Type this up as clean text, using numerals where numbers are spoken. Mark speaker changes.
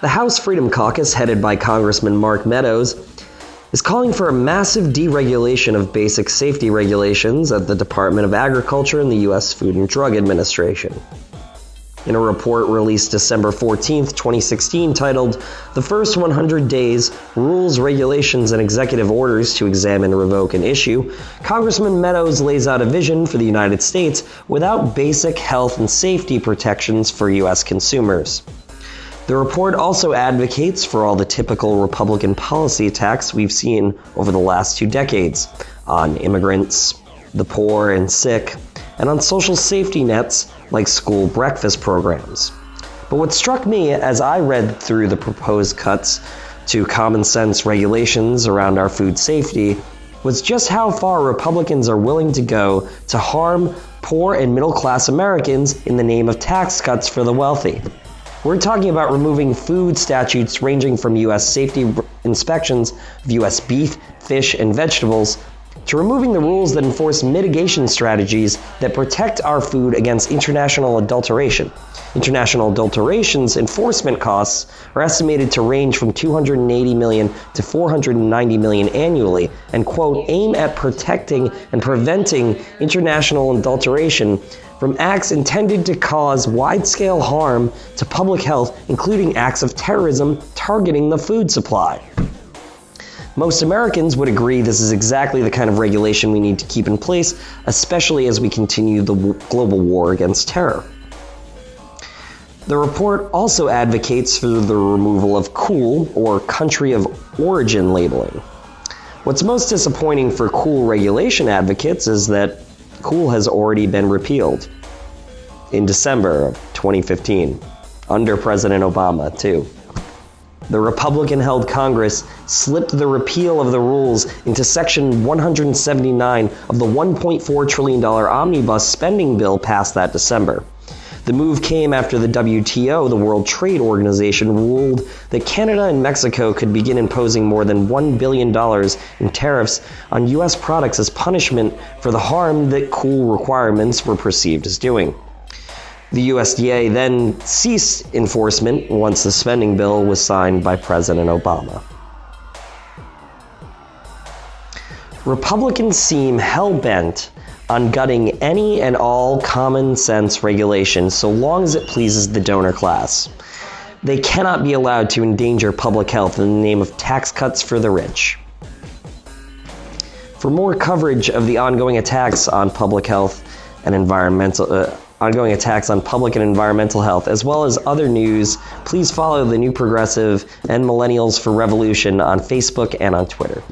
Speaker 1: The House Freedom Caucus, headed by Congressman Mark Meadows, is calling for a massive deregulation of basic safety regulations at the Department of Agriculture and the U.S. Food and Drug Administration. In a report released December 14, 2016, titled "The First 100 Days: Rules, Regulations, and Executive Orders to Examine, Revoke, and Issue," Congressman Meadows lays out a vision for the United States without basic health and safety protections for U.S. consumers. The report also advocates for all the typical Republican policy attacks we've seen over the last 2 decades on immigrants, the poor and sick, and on social safety nets like school breakfast programs. But what struck me as I read through the proposed cuts to common sense regulations around our food safety was just how far Republicans are willing to go to harm poor and middle class Americans in the name of tax cuts for the wealthy. We're talking about removing food statutes ranging from U.S. safety inspections of U.S. beef, fish, and vegetables to removing the rules that enforce mitigation strategies that protect our food against international adulteration. International adulteration's enforcement costs are estimated to range from $280 million to $490 million annually and, quote, aim at protecting and preventing international adulteration from acts intended to cause wide-scale harm to public health, including acts of terrorism targeting the food supply. Most Americans would agree this is exactly the kind of regulation we need to keep in place, especially as we continue the global war against terror. The report also advocates for the removal of COOL, or country of origin labeling. What's most disappointing for COOL regulation advocates is that COOL has already been repealed in December of 2015, under President Obama, too. The Republican-held Congress slipped the repeal of the rules into Section 179 of the $1.4 trillion omnibus spending bill passed that December. The move came after the WTO, the World Trade Organization, ruled that Canada and Mexico could begin imposing more than $1 billion in tariffs on U.S. products as punishment for the harm that COOL requirements were perceived as doing. The USDA then ceased enforcement once the spending bill was signed by President Obama. Republicans seem hell-bent on gutting any and all common sense regulation so long as it pleases the donor class. They cannot be allowed to endanger public health in the name of tax cuts for the rich. For more coverage of the ongoing attacks on public health and environmental health, as well as other news, please follow the New Progressive and Millennials for Revolution on Facebook and on Twitter.